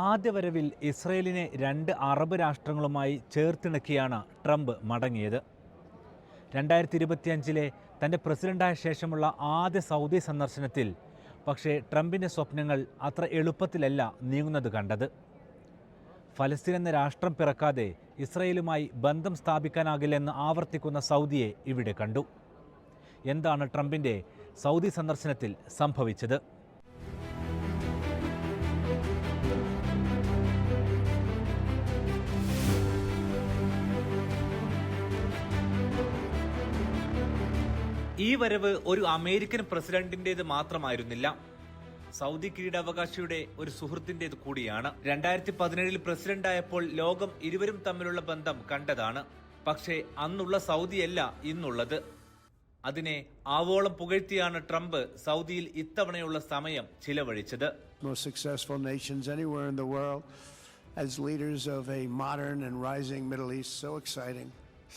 ആദ്യ വരവിൽ ഇസ്രയേലിനെ 2 അറബ് രാഷ്ട്രങ്ങളുമായി ചേർത്തിണക്കിയാണ് ട്രംപ് മടങ്ങിയത്. 2025 തൻ്റെ പ്രസിഡന്റായ ശേഷമുള്ള ആദ്യ സൗദി സന്ദർശനത്തിൽ പക്ഷേ ട്രംപിൻ്റെ സ്വപ്നങ്ങൾ അത്ര എളുപ്പത്തിലല്ല നീങ്ങുന്നത് കണ്ടത്. ഫലസ്തീൻ എന്ന രാഷ്ട്രം പിറക്കാതെ ഇസ്രയേലുമായി ബന്ധം സ്ഥാപിക്കാനാകില്ലെന്ന് ആവർത്തിക്കുന്ന സൗദിയെ ഇവിടെ കണ്ടു. എന്താണ് ട്രംപിൻ്റെ സൗദി സന്ദർശനത്തിൽ സംഭവിച്ചത്? ഈ വരവ് ഒരു അമേരിക്കൻ പ്രസിഡന്റിന്റേത് മാത്രമായിരുന്നില്ല, സൗദി കിരീടാവകാശിയുടെ ഒരു സുഹൃത്തിന്റേത് കൂടിയാണ്. 2017 പ്രസിഡന്റായപ്പോൾ ലോകം ഇരുവരും തമ്മിലുള്ള ബന്ധം കണ്ടതാണ്. പക്ഷേ അന്നുള്ള സൗദിയല്ല ഇന്നുള്ളത്. അതിനെ ആവോളം പുകഴ്ത്തിയാണ് ട്രംപ് സൗദിയിൽ ഇത്തവണയുള്ള സമയം ചിലവഴിച്ചത്. Most successful nations anywhere in the world as leaders of a modern and rising Middle East. So exciting.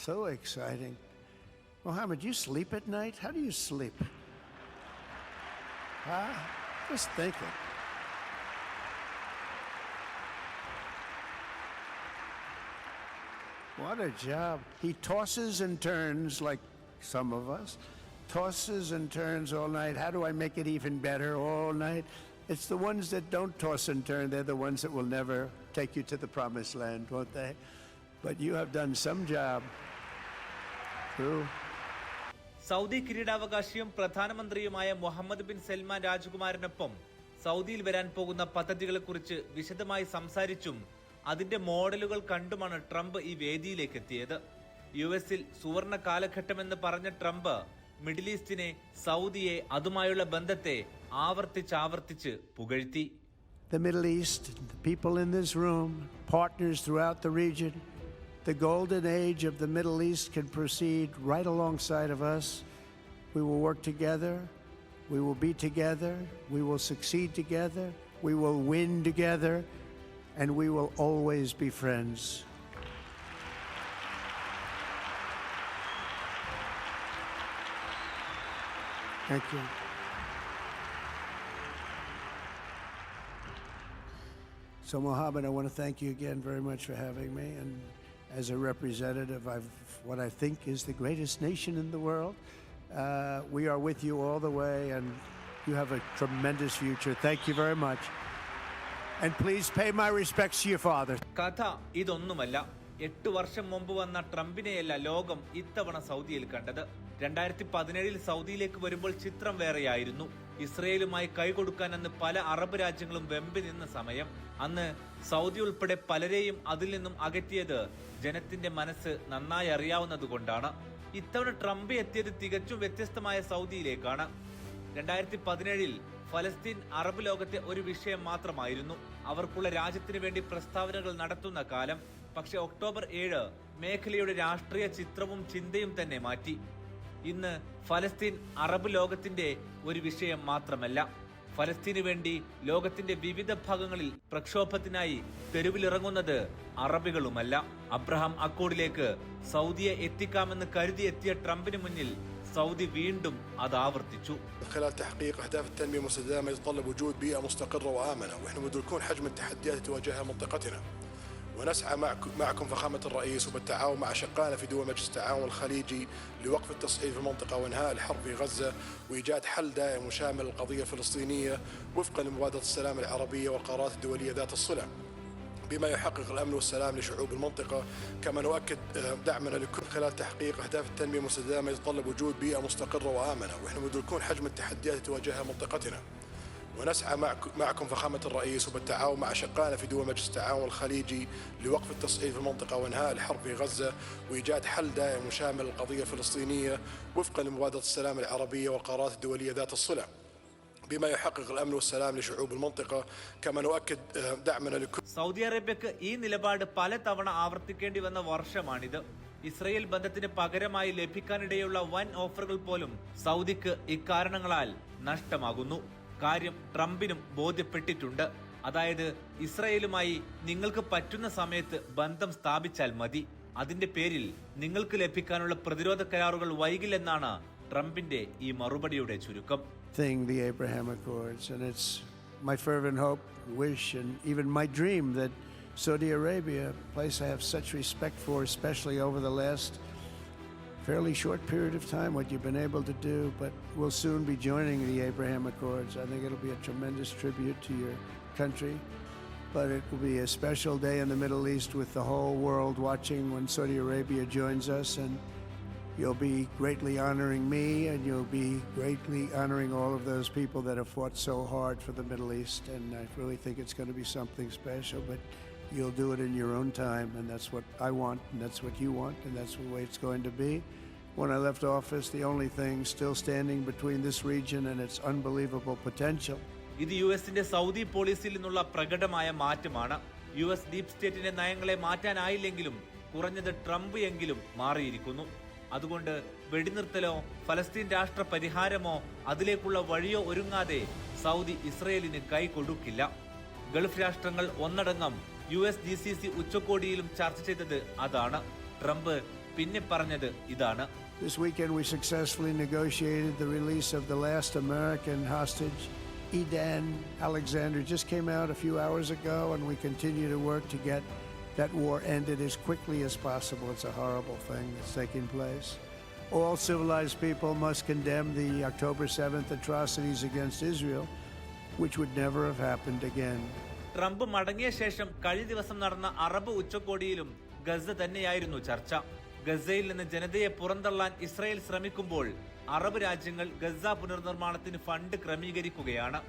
So exciting. Mohammed, you sleep at night? How do you sleep? Just thinking. What a job. He tosses and turns like some of us. Tosses and turns all night. How do I make it even better all night? It's the ones that don't toss and turn. They're the ones that will never take you to the promised land, won't they? But you have done some job. True. Saudi കിരീടാവകാശിയും പ്രധാനമന്ത്രിയുമായ Mohammed bin Salman രാജകുമാരനൊപ്പം സൗദിയിൽ വരാൻ പോകുന്ന പദ്ധതികളെക്കുറിച്ച് വിശദമായി സംസാരിച്ചും അതിന്റെ മോഡലുകൾ കണ്ടുമാണ് ട്രംപ് ഈ വേദിയിലേക്ക് എത്തിയത്. യുഎസിൽ സുവർണ കാലഘട്ടമെന്ന് പറഞ്ഞ ട്രംപ് മിഡിൽ ഈസ്റ്റിനെ, സൗദിയെ, അതുമായുള്ള ബന്ധത്തെ ആവർത്തിച്ച് പുകഴ്ത്തി. The Middle East, the people in this room, partners throughout the region. The golden age of the Middle East can proceed right alongside of us. We will work together. We will be together. We will succeed together. We will win together. And we will always be friends. Thank you. So, Mohammed, I want to thank you again very much for having me. And as a representative of what I think is the greatest nation in the world, we are with you all the way, and you have a tremendous future. Thank you very much. And please pay my respects to your father. കഥ ഇതൊന്നുമല്ല. 8 വർഷം മുമ്പ് വന്ന ട്രംപിനെയല്ല ലോകം ഇത്തവണ സൗദിയിൽ കണ്ടത്. 2017 സൗദിയിലേക്ക് വരുമ്പോൾ ചിത്രം വേറെയായിരുന്നു. ഇസ്രയേലുമായി കൈകൊടുക്കാനെന്ന് പല അറബ് രാജ്യങ്ങളും വെമ്പി നിന്ന സമയം. അന്ന് സൗദി ഉൾപ്പെടെ പലരെയും അതിൽ നിന്നും അകറ്റിയത് ജനത്തിന്റെ മനസ്സ് നന്നായി അറിയാവുന്നതുകൊണ്ടാണ്. ഇത്തവണ ട്രംപ് എത്തിയത് തികച്ചും വ്യത്യസ്തമായ സൗദിയിലേക്കാണ്. 2017 ഫലസ്തീൻ അറബ് ലോകത്തെ ഒരു വിഷയം മാത്രമായിരുന്നു, അവർക്കുള്ള രാജ്യത്തിന് വേണ്ടി പ്രസ്താവനകൾ നടത്തുന്ന കാലം. പക്ഷെ ഒക്ടോബർ 7 മേഖലയുടെ രാഷ്ട്രീയ ചിത്രവും ചിന്തയും തന്നെ മാറ്റി. ഇന്ന് ഫലസ്തീൻ അറബ് ലോകത്തിന്റെ ഒരു വിഷയം മാത്രമല്ല, ഫലസ്തീനു വേണ്ടി ലോകത്തിന്റെ വിവിധ ഭാഗങ്ങളിൽ പ്രക്ഷോഭത്തിനായി തെരുവിലിറങ്ങുന്നത് അറബികളുമല്ല. അബ്രഹാം അക്കോർഡിലേക്ക് സൗദിയെ എത്തിക്കാമെന്ന് കരുതി എത്തിയ ട്രംപിന് മുന്നിൽ സൗദി വീണ്ടും അത് ആവർത്തിച്ചു. خلال تحقيق أهداف التنمية المستدامة يتطلب وجود بيئة مستقرة وآمنة، ونحن مدركون حجم التحديات التي تواجهها منطقتنا، ونسعى معكم فخامة الرئيس وبالتعاون مع أشقائنا في دول مجلس التعاون الخليجي لوقف التصعيد في المنطقة وإنهاء الحرب في غزة وإيجاد حل دائم وشامل للقضية الفلسطينية وفقا لمبادرة السلام العربية والقرارات الدولية ذات الصلة، بما يحقق الأمن والسلام لشعوب المنطقة. كما نؤكد دعمنا لكل خلال تحقيق أهداف التنمية المستدامة يتطلب وجود بيئة مستقرة وآمنة، ونحن مدركون حجم التحديات التي تواجهها منطقتنا، ونسعى معكم فخامة الرئيس وبالتعاون مع أشقائنا في دول مجلس التعاون الخليجي لوقف التصعيد في المنطقة وإنهاء الحرب في غزة وإيجاد حل دائم وشامل للقضية الفلسطينية وفقا لمبادرة السلام العربية والقرارات الدولية ذات الصلة، بما يحقق الأمن والسلام لشعوب المنطقة. كما نؤكد دعمنا لكل. സൗദി അറേബ്യക്ക് ഈ നിലപാട് പല തവണ ആവർത്തിക്കേണ്ടി വന്ന വർഷമാണിത്. ഇസ്രയേൽ ബന്ധത്തിന് പകരമായി ലഭിക്കാനിടയുള്ള വൻ ഓഫറുകൾ പോലും സൗദിക്ക് ഇക്കാരണങ്ങളാൽ നഷ്ടമാകുന്നു. കാര്യം ട്രംപിനും ബോധ്യപ്പെട്ടിട്ടുണ്ട്. അതായത് ഇസ്രയേലുമായി നിങ്ങൾക്ക് പറ്റുന്ന സമയത്ത് ബന്ധം സ്ഥാപിച്ചാൽ മതി, അതിന്റെ പേരിൽ നിങ്ങൾക്ക് ലഭിക്കാനുള്ള പ്രതിരോധ കരാറുകൾ വൈകില്ലെന്നാണ് ട്രംപിന്റെ ഈ മറുപടിയുടെ ചുരുക്കം. The Abraham Accords, and it's my fervent hope, wish, and even my dream that Saudi Arabia, a place I have such respect for, especially over the last fairly short period of time, what you've been able to do, but we'll soon be joining the Abraham Accords. I think it'll be a tremendous tribute to your country, but it will be a special day in the Middle East with the whole world watching when Saudi Arabia joins us, and you'll be greatly honoring me, and you'll be greatly honoring all of those people that have fought so hard for the Middle East, and I really think it's going to be something special, but you'll do it in your own time, and that's what I want, and that's what you want, and that's the way it's going to be. When I left office, the only thing still standing between this region and its unbelievable potential. ഇത് യുഎസിന്റെ Saudi പോളിസിയിൽ നിന്നുള്ള പ്രകടമായ മാറ്റമാണ്. US deep സ്റ്റേറ്റിന്റെ നയങ്ങളെ മാറ്റാനായില്ലെങ്കിലും കുറഞ്ഞത് Trump എങ്കിലും മാറിയിരിക്കുന്നു. അതുകൊണ്ട് വെടിനിർത്തലോ ഫലസ്തീൻ രാഷ്ട്ര പരിഹാരമോ അതിലേക്കുള്ള വഴിയോ ഒരുങ്ങാതെ സൗദി ഇസ്രയേലിന് കൈ കൊടുക്കില്ല. ഗൾഫ് രാഷ്ട്രങ്ങൾ ഒന്നടങ്കം US GCC ഉച്ചകോടിയിലും ചർച്ച ചെയ്തത് അതാണ്. ട്രംപ് പിന്നെ പറഞ്ഞത് ഇതാണ്. This weekend we successfully negotiated the release of the last American hostage, Edan Alexander. Just came out a few hours ago, and we continue to work to get that war ended as quickly as possible. It's a horrible thing that's taking place. All civilized people must condemn the October 7th atrocities against Israel, which would never have happened again. Trump മടങ്ങിയ ശേഷം കഴിഞ്ഞ ദിവസം നടന്ന Arab ഉച്ചകോടിയിലും Gaza തന്നെയായിരുന്നു ചർച്ച. ഗസയിൽ നിന്ന് ജനതയെ പുറന്തള്ളാൻ ഇസ്രായേൽ ശ്രമിക്കുമ്പോൾ അറബ് രാജ്യങ്ങൾ ഗസ പുനർനിർമ്മാണത്തിന് ഫണ്ട് ക്രമീകരിക്കുകയാണ്.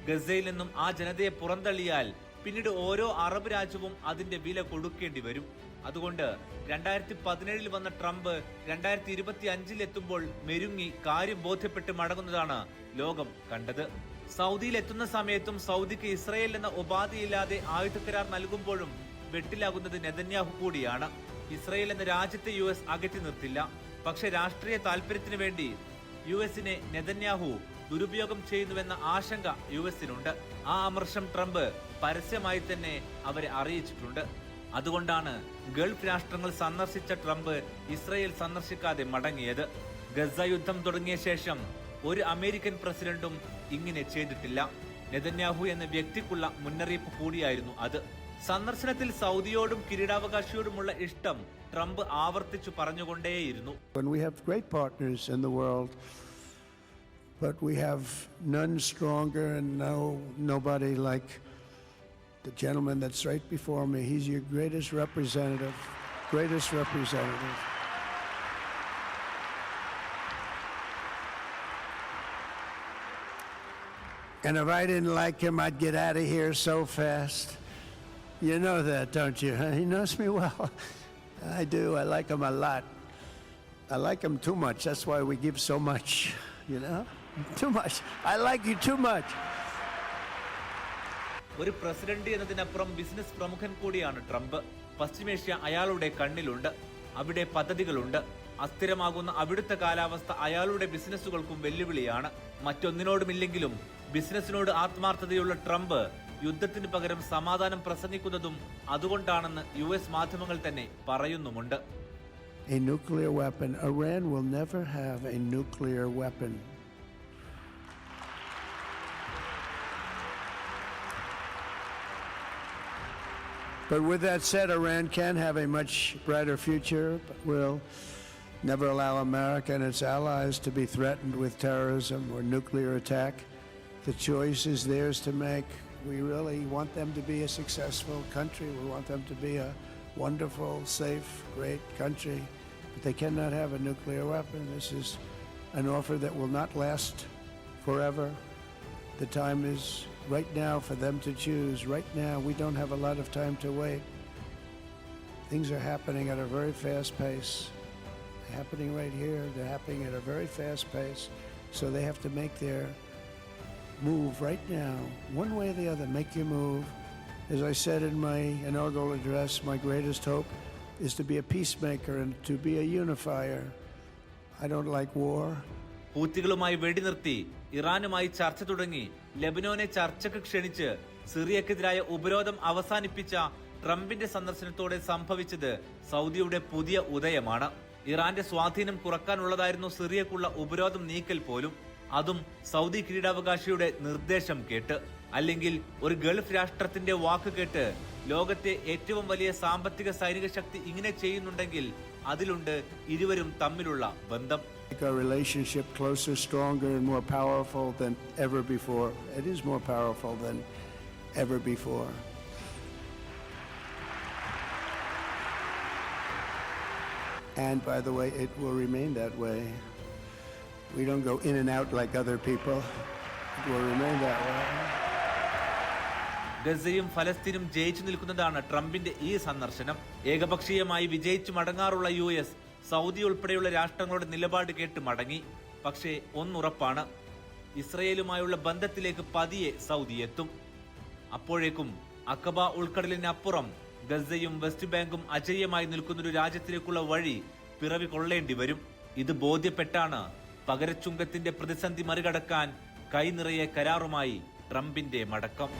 ഗസയിൽ നിന്നും ആ ജനതയെ പുറന്തള്ളിയാൽ പിന്നീട് ഓരോ അറബ് രാജ്യവും അതിന്റെ വില കൊടുക്കേണ്ടി വരും. അതുകൊണ്ട് 2017 വന്ന ട്രംപ് 2025 എത്തുമ്പോൾ മെരുങ്ങി കാര്യം ബോധ്യപ്പെട്ട് മടങ്ങുന്നതാണ് ലോകം കണ്ടത്. സൗദിയിൽ എത്തുന്ന സമയത്തും സൗദിക്ക് ഇസ്രായേൽ എന്ന ഉപാധിയില്ലാതെ ആയുധക്കരാർ നൽകുമ്പോഴും വെട്ടിലാകുന്നത് നെതന്യാഹു കൂടിയാണ്. ഇസ്രായേൽ എന്ന രാജ്യത്തെ US അകറ്റി നിർത്തില്ല. പക്ഷെ രാഷ്ട്രീയ താല്പര്യത്തിന് വേണ്ടി US-നെ നെതന്യാഹു ദുരുപയോഗം ചെയ്യുന്നുവെന്ന ആശങ്ക US-നുണ്ട്. ആ അമർഷം ട്രംപ് പരസ്യമായി തന്നെ അവരെ അറിയിച്ചിട്ടുണ്ട്. അതുകൊണ്ടാണ് ഗൾഫ് രാഷ്ട്രങ്ങൾ സന്ദർശിച്ച ട്രംപ് ഇസ്രായേൽ സന്ദർശിക്കാതെ മടങ്ങിയത്. ഗസ യുദ്ധം തുടങ്ങിയ ശേഷം ഒരു അമേരിക്കൻ പ്രസിഡന്റും ഇങ്ങനെ ചെയ്തിട്ടില്ല. നെതന്യാഹു എന്ന വ്യക്തിക്കുള്ള മുന്നറിയിപ്പ് കൂടിയായിരുന്നു അത്. സന്ദർശനത്തിൽ സൗദിയോടും കിരീടാവകാശിയോടുമുള്ള ഇഷ്ടം ട്രംപ് ആവർത്തിച്ചു പറഞ്ഞുകൊണ്ടേയിരുന്നു. When we have great partners in the world, but we have none stronger and nobody like the gentleman that's right before me. He's your greatest representative. And if I didn't like him, I'd get out of here so fast. You know that, don't you? He knows me well. I do. I like him a lot. I like him too much. That's why we give so much, you know? Too much. I like you too much. ഒരു president എന്നതിനപ്പുറം business പ്രമുഖൻ കൂടിയാണ് Trump. പശ്ചിമേഷ്യ അയാളുടെ കണ്ണിലുണ്ട്. അവിടെ പദ്ധതികളുണ്ട്. അസ്ഥിരമാകുന്ന അവിടുത്തെ കാലാവസ്ഥ അയാളുടെ ബിസിനസ്സുകൾക്കും വെല്ലുവിളിയാണ്. മറ്റൊന്നിനോടുമില്ലെങ്കിലും ബിസിനസിനോട് ആത്മാർത്ഥതയുള്ള ട്രംപ് യുദ്ധത്തിന് പകരം സമാധാനം പ്രസംഗിക്കുന്നതും അതുകൊണ്ടാണെന്ന് US മാധ്യമങ്ങൾ തന്നെ പറയുന്നുമുണ്ട്. A nuclear weapon. Iran will never have a nuclear weapon. But with that said, Iran can have a much brighter future, but will never allow America and its allies to be threatened with terrorism or nuclear attack. The choice is theirs to make. We really want them to be a successful country. We want them to be a wonderful, safe, great country. But they cannot have a nuclear weapon. This is an offer that will not last forever. The time is right now for them to choose. Right now, we don't have a lot of time to wait. Things are happening at a very fast pace. They're happening right here. They're happening at a very fast pace. So they have to make their move right now, one way or the other. Make your move. As I said in my inaugural address, my greatest hope is to be a peacemaker and to be a unifier. I don't like war. ഹൂത്തികളുമായി വെടിനിർത്തി ഇറാനുമായി ചർച്ച തുടങ്ങി ലെബനോനെ ചർച്ചയ്ക്ക് ക്ഷണിച്ച് സിറിയക്കെതിരായ ഉപരോധം അവസാനിപ്പിച്ച ട്രംപിന്റെ സന്ദർശനത്തോടെ സംഭവിച്ചത് സൗദിയുടെ പുതിയ ഉദയമാണ്. ഇറാന്റെ സ്വാധീനം കുറക്കാനുള്ളതായിരുന്നു സിറിയക്കുള്ള ഉപരോധം നീക്കൽ പോലും. അതും സൗദി കിരീടാവകാശിയുടെ നിർദ്ദേശം കേട്ട്. അല്ലെങ്കിൽ ഒരു ഗൾഫ് രാഷ്ട്രത്തിന്റെ വാക്ക് കേട്ട് ലോകത്തെ ഏറ്റവും വലിയ സാമ്പത്തിക സൈനിക ശക്തി ഇങ്ങനെ ചെയ്യുന്നുണ്ടെങ്കിൽ അതിലുണ്ട് ഇരുവരും തമ്മിലുള്ള ബന്ധം. Make our relationship closer, stronger, and more powerful than ever before. It is more powerful than ever before. And by the way, it will remain that way. We don't go in and out like other people. It will remain that way. ഗസയും ഫലസ്തീനും ജയിച്ചു നിൽക്കുന്നതാണ് ട്രംപിന്റെ ഈ സന്ദർശനം. ഏകപക്ഷീയമായി വിജയിച്ചു മടങ്ങാറുള്ള US Saudi ഉൾപ്പെടെയുള്ള രാഷ്ട്രങ്ങളുടെ നിലപാട് കേട്ട് മടങ്ങി. പക്ഷേ ഒന്നുറപ്പാണ്, ഇസ്രയേലുമായുള്ള ബന്ധത്തിലേക്ക് പതിയെ സൗദി എത്തും. അപ്പോഴേക്കും അക്കബ ഉൾക്കടലിനപ്പുറം ഗസയും വെസ്റ്റ് ബാങ്കും അജയ്യമായി നിൽക്കുന്നൊരു രാജ്യത്തിലേക്കുള്ള വഴി പിറവി കൊള്ളേണ്ടി വരും. ഇത് ബോധ്യപ്പെട്ടാണ് പകരച്ചുങ്കത്തിന്റെ പ്രതിസന്ധി മറികടക്കാൻ കൈനിറയെ കരാറുമായി ട്രംപിന്റെ മടക്കം.